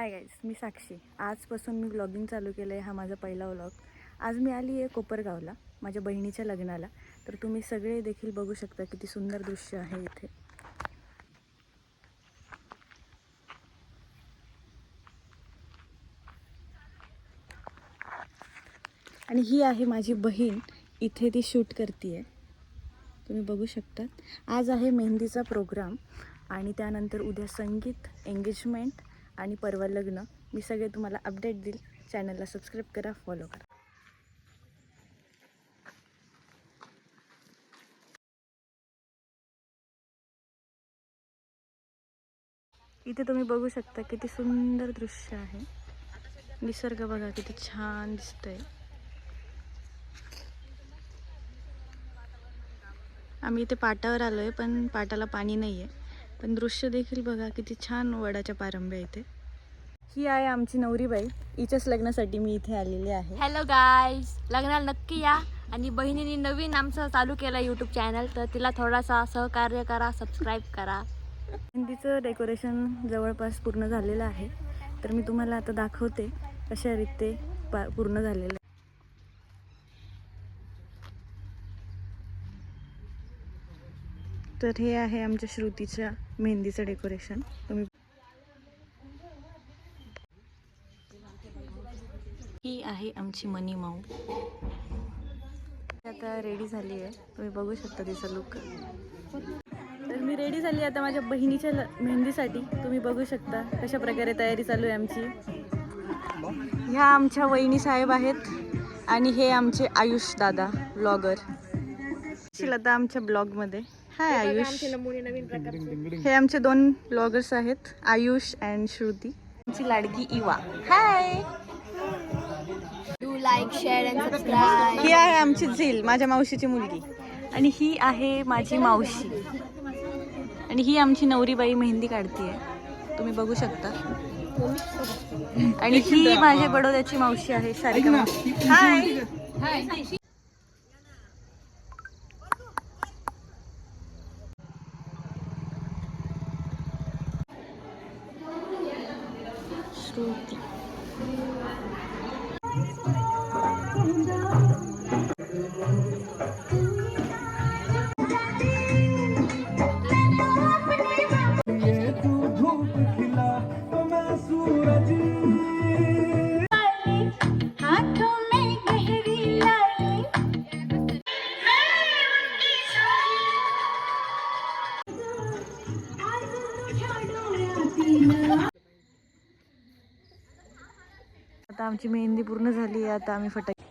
Hi guys, मी साक्षी. आजपासून मी vlogging चालू केलं आहे. हा माझा पहिला व्लॉग. आज मी आली आहे कोपरगावला माझ्या बहिणीच्या लग्नाला. तर तुम्ही सगळे देखील बघू शकता किती सुंदर दृश्य आहे इथे. आणि ही आहे माझी बहीण, इथे ती शूट करते आहे. तुम्ही बघू शकता. आज आहे मेहंदीचा प्रोग्राम आणि त्यानंतर उद्या संगीत, एंगेजमेंट आणि परवा लग्न. मी सगळे तुम्हाला अपडेट देईल. चॅनलला सबस्क्राईब करा, फॉलो करा. इथे तुम्ही बघू शकता किती सुंदर दृश्य आहे. निसर्ग बघा किती छान दिसतंय. आम्ही इथे पाटावर आलोय, पण पाटाला पाणी नाहीये. पण दृश्य देखील बघा किती छान. वडाच्या पारंब्या इथे. ही आहे आमची नवरीबाई. हिच्याच लग्नासाठी मी इथे आलेली आहे. हॅलो गाईज, लग्नाला नक्की या. आणि बहिणीने नवीन आमचं चालू केला यूट्यूब चॅनल, तर तिला थोडासा सहकार्य करा, सबस्क्राईब करा. मेहंदीचं डेकोरेशन जवळपास पूर्ण झालेलं आहे. तर मी तुम्हाला आता दाखवते कशा रीते पूर्ण झालेलं आहे. तर हे आहे आमच्या श्रुतीच्या मेहंदीचं डेकोरेशन. तुम्ही ही आहे आमची मनी माऊ. आता रेडी झाली आहे. तुम्ही बघू शकता तिचा लुक. तर मी रेडी झाली आता माझ्या बहिणीच्या मेहंदीसाठी. तुम्ही बघू शकता कशा प्रकारे तयारी चालू आहे आमची. ह्या आमच्या वहिनी साहेब आहेत आणि हे आमचे आयुष दादा ब्लॉगर. आता आमच्या ब्लॉगमध्ये. हाय आयुष. हे आमचे 2 ब्लॉगर्स आहेत, आयुष अँड श्रुती. आमची लाडकी Iva. Hi. Do like, share and subscribe. ही आहे आमची झील, माझ्या मावशीची मुलगी. आणि ही आहे माझी मावशी. आणि ही आमची नवरीबाई मेहंदी काढतीये. तुम्ही बघू शकता. आणि ही माझ्या बडोद्याची मावशी आहे, सारिका मावशी. हाय. श्रुती. आता आमची मेहंदी पूर्ण झाली आहे. आता आम्ही फटाके